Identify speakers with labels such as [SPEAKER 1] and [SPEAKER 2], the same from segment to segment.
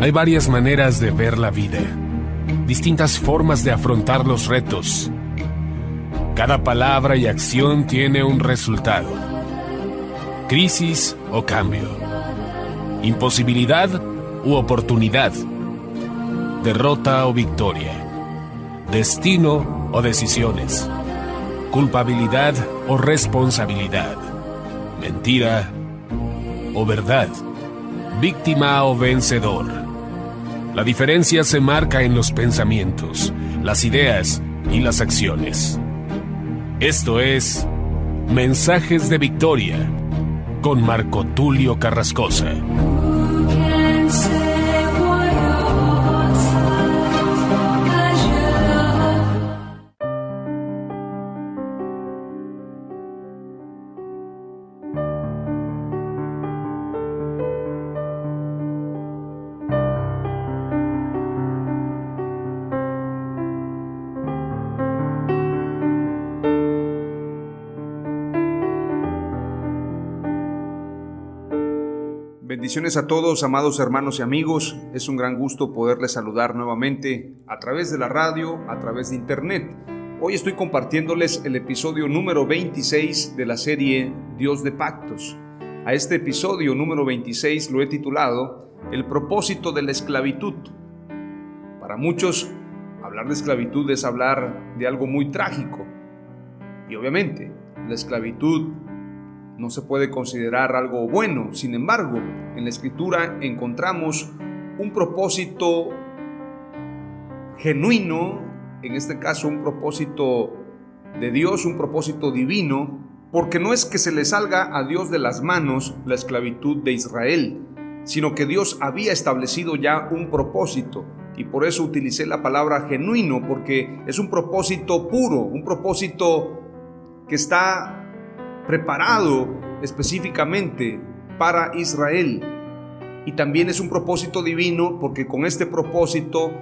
[SPEAKER 1] Hay varias maneras de ver la vida, distintas formas de afrontar los retos. Cada palabra y acción tiene un resultado. Crisis o cambio. Imposibilidad u oportunidad. Derrota o victoria. Destino o decisiones. Culpabilidad o responsabilidad. Mentira o verdad. Víctima o vencedor. La diferencia se marca en los pensamientos, las ideas y las acciones. Esto es Mensajes de Victoria con Marco Tulio Carrascosa.
[SPEAKER 2] Bendiciones a todos, amados hermanos y amigos. Es un gran gusto poderles saludar nuevamente a través de la radio, a través de internet. Hoy estoy compartiéndoles el episodio número 26 de la serie Dios de Pactos. A este episodio número 26 lo he titulado El propósito de la esclavitud. Para muchos, hablar de esclavitud es hablar de algo muy trágico. Y obviamente, la esclavitud no se puede considerar algo bueno. Sin embargo, en la Escritura encontramos un propósito genuino, en este caso un propósito de Dios, un propósito divino, porque no es que se le salga a Dios de las manos la esclavitud de Israel, sino que Dios había establecido ya un propósito, y por eso utilicé la palabra genuino, porque es un propósito puro, un propósito que está preparado específicamente para Israel. Y también es un propósito divino porque con este propósito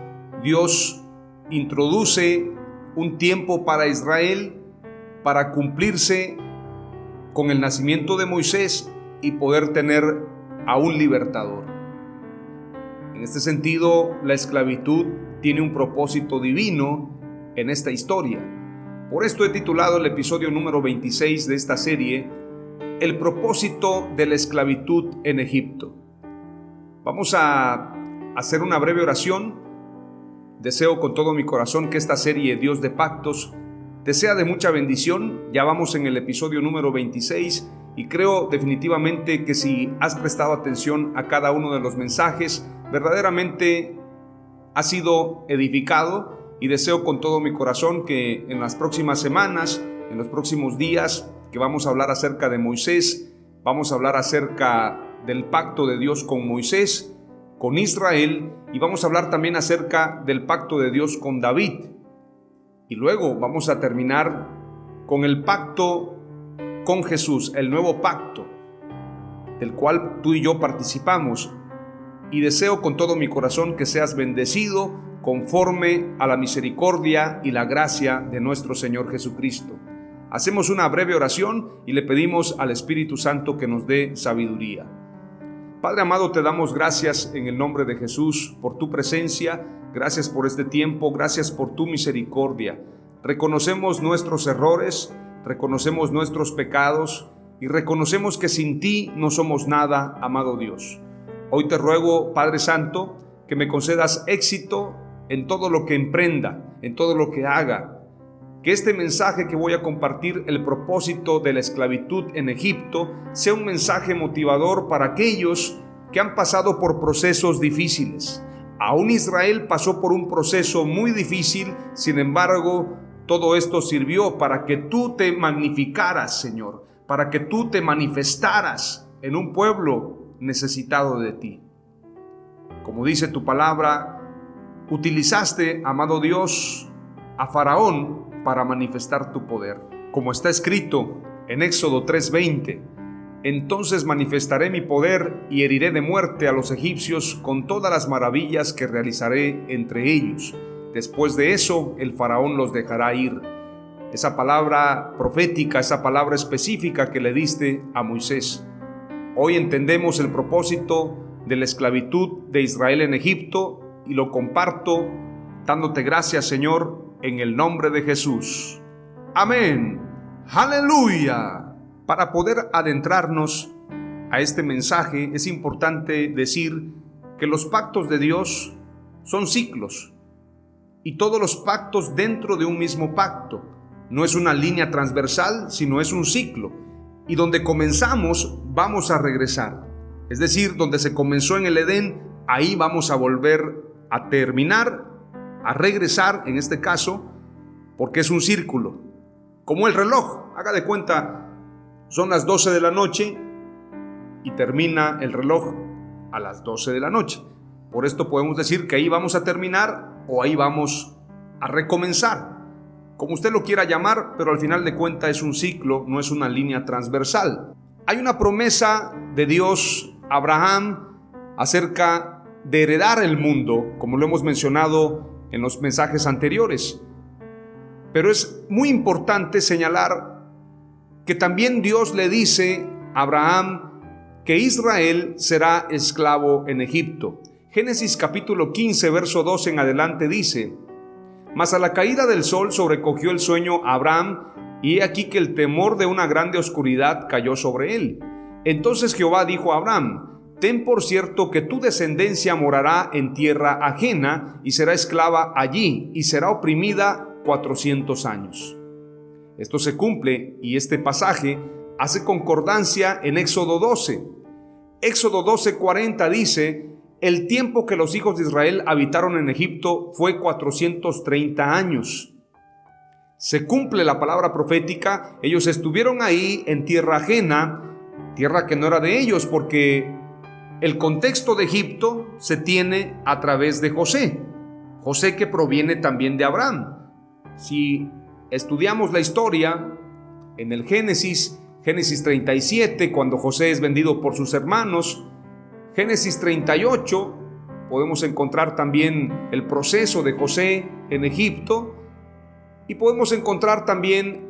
[SPEAKER 2] Dios introduce un tiempo para Israel para cumplirse con el nacimiento de Moisés y poder tener a un libertador. En este sentido, la esclavitud tiene un propósito divino en esta historia. Por esto he titulado el episodio número 26 de esta serie, El propósito de la esclavitud en Egipto. Vamos a hacer una breve oración. Deseo con todo mi corazón que esta serie Dios de Pactos te sea de mucha bendición. Ya vamos en el episodio número 26 y creo definitivamente que si has prestado atención a cada uno de los mensajes, verdaderamente has sido edificado. Y deseo con todo mi corazón que en las próximas semanas, en los próximos días, que vamos a hablar acerca de Moisés, vamos a hablar acerca del pacto de Dios con Moisés, con Israel, y vamos a hablar también acerca del pacto de Dios con David. Y luego vamos a terminar con el pacto con Jesús, el nuevo pacto, del cual tú y yo participamos. Y deseo con todo mi corazón que seas bendecido conforme a la misericordia y la gracia de nuestro Señor Jesucristo. Hacemos una breve oración y le pedimos al Espíritu Santo que nos dé sabiduría. Padre amado, te damos gracias en el nombre de Jesús por tu presencia, gracias por este tiempo, gracias por tu misericordia. Reconocemos nuestros errores, reconocemos nuestros pecados y reconocemos que sin ti no somos nada, amado Dios. Hoy te ruego, Padre Santo, que me concedas éxito en todo lo que emprenda, en todo lo que haga. Que este mensaje que voy a compartir, el propósito de la esclavitud en Egipto, sea un mensaje motivador para aquellos que han pasado por procesos difíciles. Aún Israel pasó por un proceso muy difícil, sin embargo, todo esto sirvió para que tú te magnificaras, Señor, para que tú te manifestaras en un pueblo necesitado de ti. Como dice tu palabra, utilizaste, amado Dios, a Faraón para manifestar tu poder. Como está escrito en Éxodo 3:20, entonces manifestaré mi poder y heriré de muerte a los egipcios con todas las maravillas que realizaré entre ellos. Después de eso, el Faraón los dejará ir. Esa palabra profética, esa palabra específica que le diste a Moisés. Hoy entendemos el propósito de la esclavitud de Israel en Egipto y lo comparto dándote gracias, Señor, en el nombre de Jesús. Amén. ¡Aleluya! Para poder adentrarnos a este mensaje es importante decir que los pactos de Dios son ciclos y todos los pactos dentro de un mismo pacto. No es una línea transversal, sino es un ciclo. Y donde comenzamos, vamos a regresar. Es decir, donde se comenzó en el Edén, ahí vamos a volver a terminar, a regresar en este caso, porque es un círculo. Como el reloj, haga de cuenta, son las 12 de la noche y termina el reloj a las 12 de la noche. Por esto podemos decir que ahí vamos a terminar o ahí vamos a recomenzar. Como usted lo quiera llamar, pero al final de cuentas es un ciclo, no es una línea transversal. Hay una promesa de Dios a Abraham acerca de heredar el mundo, como lo hemos mencionado en los mensajes anteriores. Pero es muy importante señalar que también Dios le dice a Abraham que Israel será esclavo en Egipto. Génesis capítulo 15, verso 2 en adelante dice: Mas a la caída del sol sobrecogió el sueño a Abraham, y he aquí que el temor de una grande oscuridad cayó sobre él. Entonces Jehová dijo a Abraham: Ten por cierto que tu descendencia morará en tierra ajena, y será esclava allí, y será oprimida 400 años. Esto se cumple, y este pasaje hace concordancia en Éxodo 12. Éxodo 12:40 dice: El tiempo que los hijos de Israel habitaron en Egipto fue 430 años. Se cumple la palabra profética, ellos estuvieron ahí en tierra ajena, tierra que no era de ellos, porque el contexto de Egipto se tiene a través de José. José que proviene también de Abraham. Si estudiamos la historia en el Génesis 37, cuando José es vendido por sus hermanos, Génesis 38, podemos encontrar también el proceso de José en Egipto, y podemos encontrar también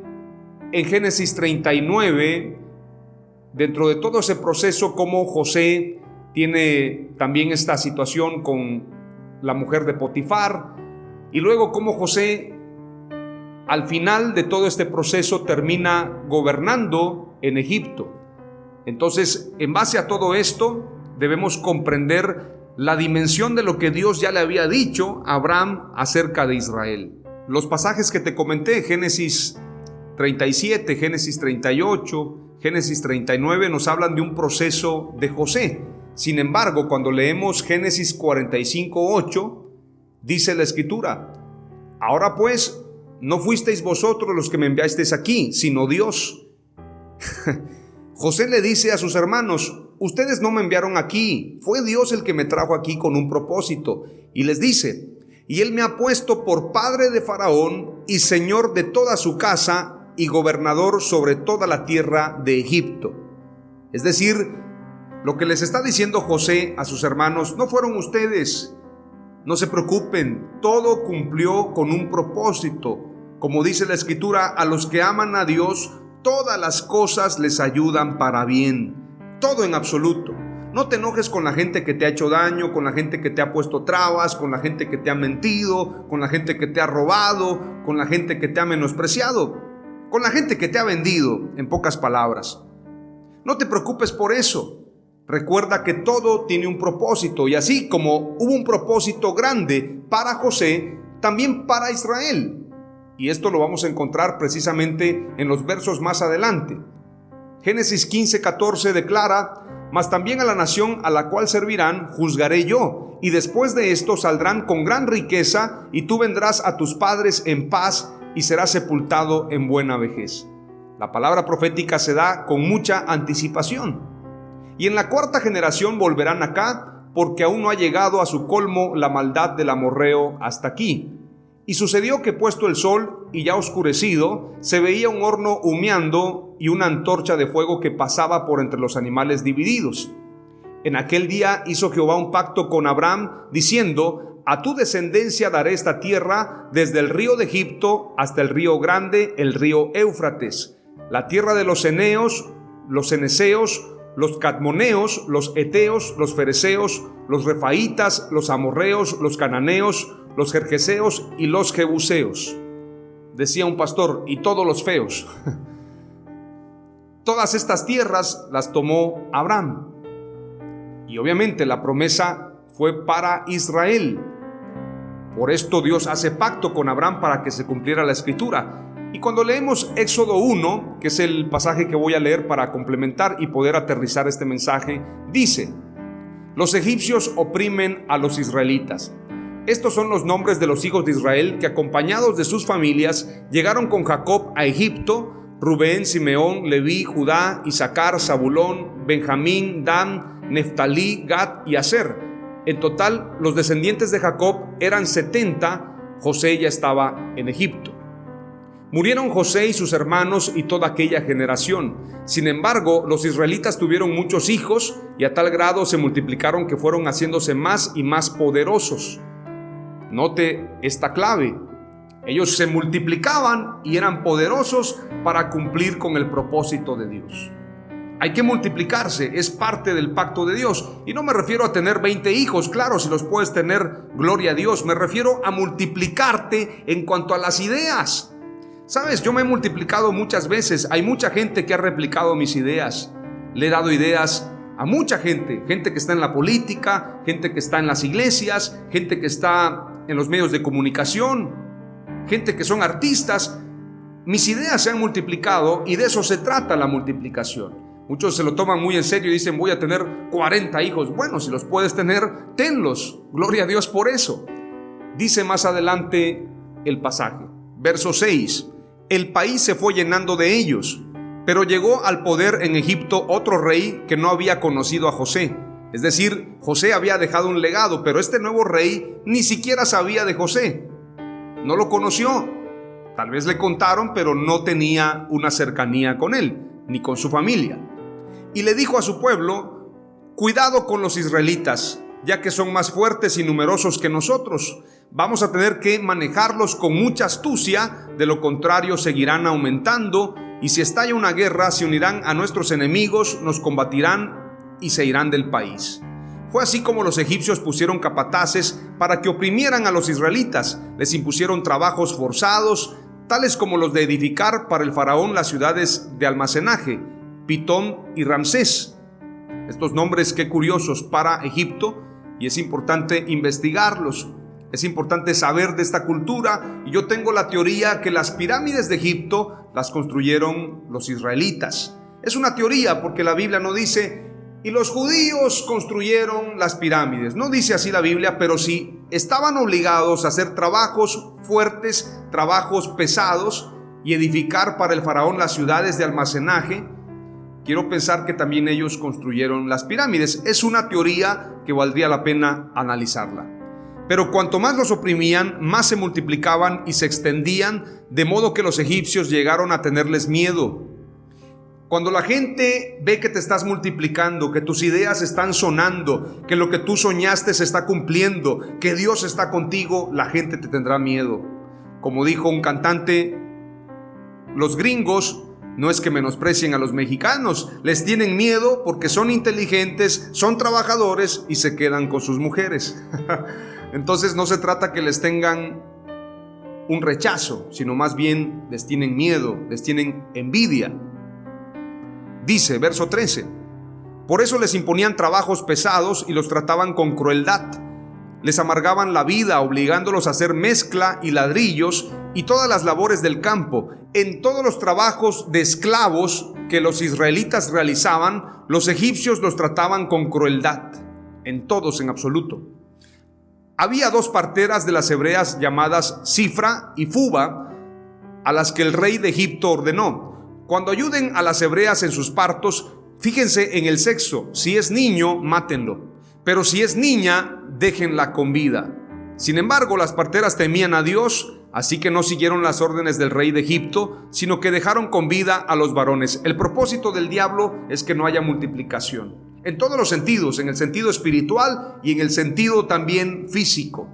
[SPEAKER 2] en Génesis 39, dentro de todo ese proceso, cómo José tiene también esta situación con la mujer de Potifar, y luego cómo José al final de todo este proceso termina gobernando en Egipto. Entonces, en base a todo esto, debemos comprender la dimensión de lo que Dios ya le había dicho a Abraham acerca de Israel. Los pasajes que te comenté, Génesis 37, Génesis 38, Génesis 39, nos hablan de un proceso de José. Sin embargo, cuando leemos Génesis 45:8, dice la Escritura: Ahora pues, no fuisteis vosotros los que me enviasteis aquí, sino Dios. José le dice a sus hermanos: ustedes no me enviaron aquí, fue Dios el que me trajo aquí con un propósito. Y les dice: y él me ha puesto por padre de Faraón y señor de toda su casa y gobernador sobre toda la tierra de Egipto. Es decir, lo que les está diciendo José a sus hermanos: no fueron ustedes, no se preocupen, todo cumplió con un propósito. Como dice la Escritura, a los que aman a Dios, todas las cosas les ayudan para bien. Todo en absoluto. No te enojes con la gente que te ha hecho daño, con la gente que te ha puesto trabas, con la gente que te ha mentido, con la gente que te ha robado, con la gente que te ha menospreciado, con la gente que te ha vendido, en pocas palabras. No te preocupes por eso. Recuerda que todo tiene un propósito, y así como hubo un propósito grande para José, también para Israel. Y esto lo vamos a encontrar precisamente en los versos más adelante. Génesis 15:14 declara: mas también a la nación a la cual servirán juzgaré yo, y después de esto saldrán con gran riqueza, y tú vendrás a tus padres en paz, y serás sepultado en buena vejez. La palabra profética se da con mucha anticipación. Y en la cuarta generación volverán acá, porque aún no ha llegado a su colmo la maldad del amorreo hasta aquí. Y sucedió que puesto el sol y ya oscurecido, se veía un horno humeando y una antorcha de fuego que pasaba por entre los animales divididos. En aquel día hizo Jehová un pacto con Abraham, diciendo: a tu descendencia daré esta tierra, desde el río de Egipto hasta el río grande, el río Éufrates, la tierra de los eneos, los ceneseos, los cadmoneos, los eteos, los fereceos, los refaitas, los amorreos, los cananeos, los gergeseos y los jebuseos. Decía un pastor, y todos los feos. Todas estas tierras las tomó Abraham. Y obviamente la promesa fue para Israel. Por esto Dios hace pacto con Abraham para que se cumpliera la escritura. Y cuando leemos Éxodo 1, que es el pasaje que voy a leer para complementar y poder aterrizar este mensaje, dice: los egipcios oprimen a los israelitas. Estos son los nombres de los hijos de Israel que, acompañados de sus familias, llegaron con Jacob a Egipto: Rubén, Simeón, Leví, Judá, Isaacar, Zabulón, Benjamín, Dan, Neftalí, Gad y Aser. En total, los descendientes de Jacob eran 70. José ya estaba en Egipto. Murieron José y sus hermanos y toda aquella generación. Sin embargo, los israelitas tuvieron muchos hijos y a tal grado se multiplicaron que fueron haciéndose más y más poderosos. Note esta clave: ellos se multiplicaban y eran poderosos para cumplir con el propósito de Dios. Hay que multiplicarse, es parte del pacto de Dios. Y no me refiero a tener 20 hijos, claro, si los puedes tener, gloria a Dios. Me refiero a multiplicarte en cuanto a las ideas. Sabes, yo me he multiplicado muchas veces. Hay mucha gente que ha replicado mis ideas. Le he dado ideas a mucha gente. Gente que está en la política, gente que está en las iglesias, gente que está en los medios de comunicación, gente que son artistas. Mis ideas se han multiplicado y de eso se trata la multiplicación. Muchos se lo toman muy en serio y dicen: voy a tener 40 hijos. Bueno, si los puedes tener, tenlos. Gloria a Dios por eso. Dice más adelante el pasaje, verso 6: el país se fue llenando de ellos, pero llegó al poder en Egipto otro rey que no había conocido a José. Es decir, José había dejado un legado, pero este nuevo rey ni siquiera sabía de José. No lo conoció. Tal vez le contaron, pero no tenía una cercanía con él, ni con su familia. Y le dijo a su pueblo: cuidado con los israelitas, ya que son más fuertes y numerosos que nosotros. Vamos a tener que manejarlos con mucha astucia, de lo contrario seguirán aumentando, y si estalla una guerra se unirán a nuestros enemigos, nos combatirán y se irán del país. Fue así como los egipcios pusieron capataces para que oprimieran a los israelitas. Les impusieron trabajos forzados, tales como los de edificar para el faraón las ciudades de almacenaje, Pitón y Ramsés. Estos nombres, qué curiosos para Egipto, y es importante investigarlos. Es importante saber de esta cultura, y yo tengo la teoría que las pirámides de Egipto las construyeron los israelitas. Es una teoría porque la Biblia no dice: y los judíos construyeron las pirámides. No dice así la Biblia, pero sí estaban obligados a hacer trabajos fuertes, trabajos pesados, y edificar para el faraón las ciudades de almacenaje. Quiero pensar que también ellos construyeron las pirámides. Es una teoría que valdría la pena analizarla. Pero cuanto más los oprimían, más se multiplicaban y se extendían, de modo que los egipcios llegaron a tenerles miedo. Cuando la gente ve que te estás multiplicando, que tus ideas están sonando, que lo que tú soñaste se está cumpliendo, que Dios está contigo, la gente te tendrá miedo. Como dijo un cantante, los gringos no es que menosprecien a los mexicanos, les tienen miedo porque son inteligentes, son trabajadores y se quedan con sus mujeres. Entonces no se trata que les tengan un rechazo, sino más bien les tienen miedo, les tienen envidia. Dice, verso 13: por eso les imponían trabajos pesados y los trataban con crueldad. Les amargaban la vida, obligándolos a hacer mezcla y ladrillos y todas las labores del campo. En todos los trabajos de esclavos que los israelitas realizaban, los egipcios los trataban con crueldad. En todos, en absoluto. Había 2 parteras de las hebreas llamadas Sifra y Fuba, a las que el rey de Egipto ordenó: cuando ayuden a las hebreas en sus partos, fíjense en el sexo. Si es niño, mátenlo, pero si es niña, déjenla con vida. Sin embargo, las parteras temían a Dios, así que no siguieron las órdenes del rey de Egipto, sino que dejaron con vida a los varones. El propósito del diablo es que no haya multiplicación, en todos los sentidos, en el sentido espiritual y en el sentido también físico.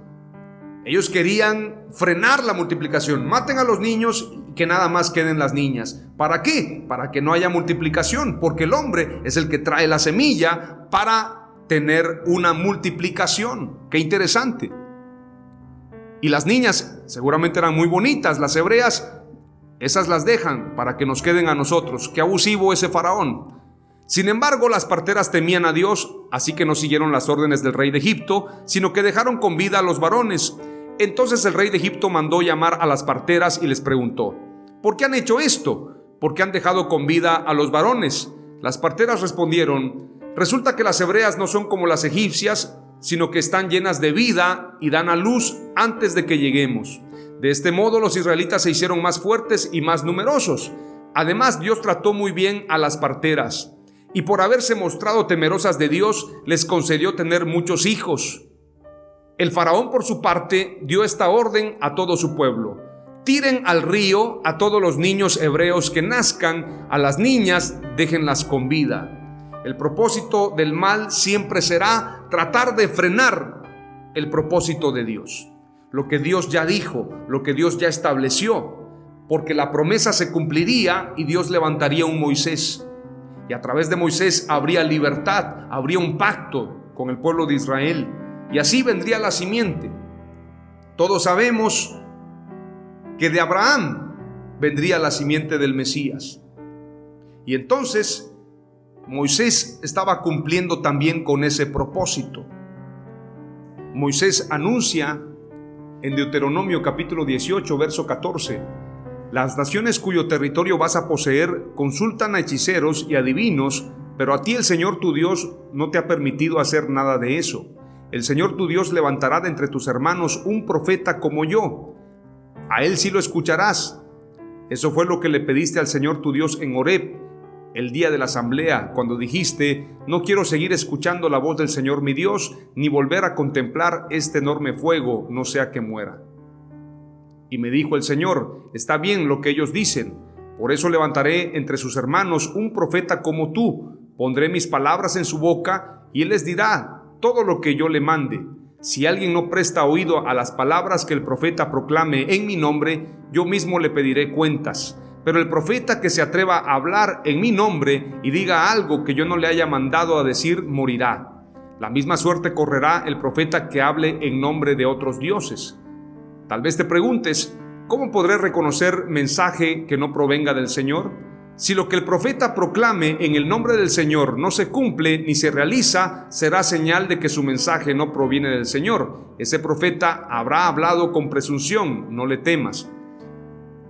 [SPEAKER 2] Ellos querían frenar la multiplicación. Maten a los niños y que nada más queden las niñas. ¿Para qué? Para que no haya multiplicación, porque el hombre es el que trae la semilla para tener una multiplicación. Qué interesante. Y las niñas seguramente eran muy bonitas, las hebreas, esas las dejan para que nos queden a nosotros. Qué abusivo ese faraón. Sin embargo, las parteras temían a Dios, así que no siguieron las órdenes del rey de Egipto, sino que dejaron con vida a los varones. Entonces el rey de Egipto mandó llamar a las parteras y les preguntó: ¿por qué han hecho esto? ¿Por qué han dejado con vida a los varones? Las parteras respondieron: resulta que las hebreas no son como las egipcias, sino que están llenas de vida y dan a luz antes de que lleguemos. De este modo los israelitas se hicieron más fuertes y más numerosos. Además, Dios trató muy bien a las parteras, y por haberse mostrado temerosas de Dios, les concedió tener muchos hijos. El faraón, por su parte, dio esta orden a todo su pueblo: tiren al río a todos los niños hebreos que nazcan, a las niñas déjenlas con vida. El propósito del mal siempre será tratar de frenar el propósito de Dios, lo que Dios ya dijo, lo que Dios ya estableció, porque la promesa se cumpliría y Dios levantaría un Moisés, y a través de Moisés habría libertad, habría un pacto con el pueblo de Israel, y así vendría la simiente. Todos sabemos que de Abraham vendría la simiente del Mesías, y entonces Moisés estaba cumpliendo también con ese propósito. Moisés anuncia en Deuteronomio capítulo 18, verso 14: las naciones cuyo territorio vas a poseer consultan a hechiceros y adivinos, pero a ti el Señor tu Dios no te ha permitido hacer nada de eso. El Señor tu Dios levantará de entre tus hermanos un profeta como yo. A él sí lo escucharás. Eso fue lo que le pediste al Señor tu Dios en Horeb, el día de la asamblea, cuando dijiste: no quiero seguir escuchando la voz del Señor mi Dios, ni volver a contemplar este enorme fuego, no sea que muera. Y me dijo el Señor: está bien lo que ellos dicen, por eso levantaré entre sus hermanos un profeta como tú, pondré mis palabras en su boca, y él les dirá todo lo que yo le mande. Si alguien no presta oído a las palabras que el profeta proclame en mi nombre, yo mismo le pediré cuentas. Pero el profeta que se atreva a hablar en mi nombre y diga algo que yo no le haya mandado a decir, morirá. La misma suerte correrá el profeta que hable en nombre de otros dioses. Tal vez te preguntes: ¿cómo podré reconocer mensaje que no provenga del Señor? Si lo que el profeta proclame en el nombre del Señor no se cumple ni se realiza, será señal de que su mensaje no proviene del Señor. Ese profeta habrá hablado con presunción, no le temas.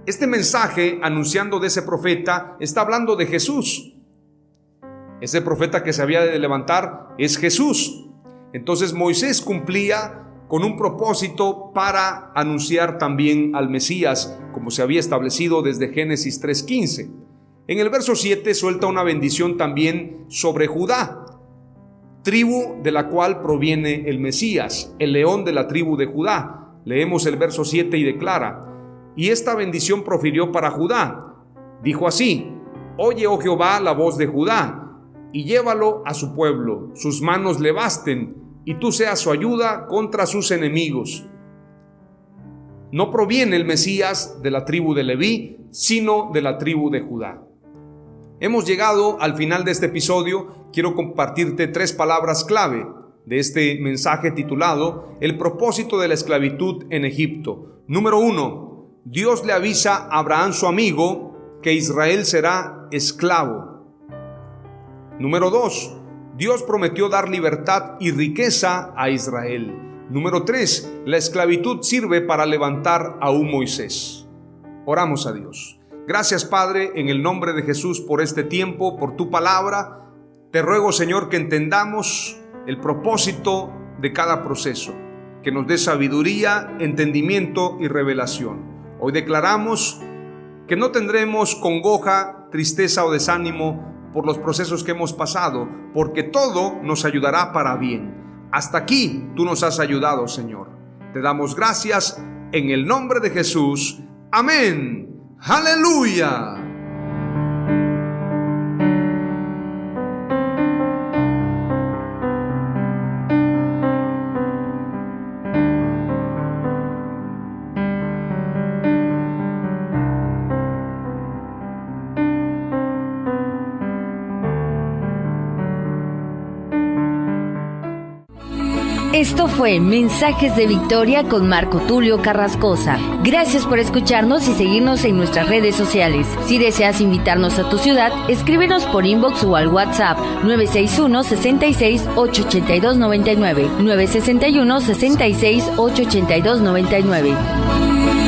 [SPEAKER 2] Este mensaje anunciando de ese profeta está hablando de Jesús. Ese profeta que se había de levantar es Jesús. Entonces Moisés cumplía con un propósito para anunciar también al Mesías, como se había establecido desde Génesis 3:15. En el verso 7 suelta una bendición también sobre Judá, tribu de la cual proviene el Mesías, el león de la tribu de Judá. Leemos el verso 7 y declara: y esta bendición profirió para Judá. Dijo así: oye, oh Jehová, la voz de Judá, y llévalo a su pueblo, sus manos le basten, y tú seas su ayuda contra sus enemigos. No proviene el Mesías de la tribu de Leví, sino de la tribu de Judá. Hemos llegado al final de este episodio. Quiero compartirte 3 palabras clave de este mensaje titulado El propósito de la esclavitud en Egipto. Número 1. Dios le avisa a Abraham, su amigo, que Israel será esclavo. Número 2. Dios prometió dar libertad y riqueza a Israel. Número 3. La esclavitud sirve para levantar a un Moisés. Oramos a Dios. Gracias, Padre, en el nombre de Jesús, por este tiempo, por tu palabra. Te ruego, Señor, que entendamos el propósito de cada proceso, que nos dé sabiduría, entendimiento y revelación. Hoy declaramos que no tendremos congoja, tristeza o desánimo por los procesos que hemos pasado, porque todo nos ayudará para bien. Hasta aquí tú nos has ayudado, Señor. Te damos gracias en el nombre de Jesús. Amén. ¡Aleluya!
[SPEAKER 3] Esto fue Mensajes de Victoria con Marco Tulio Carrascosa. Gracias por escucharnos y seguirnos en nuestras redes sociales. Si deseas invitarnos a tu ciudad, escríbenos por inbox o al WhatsApp 961-66-882-99, 961-66-882-99.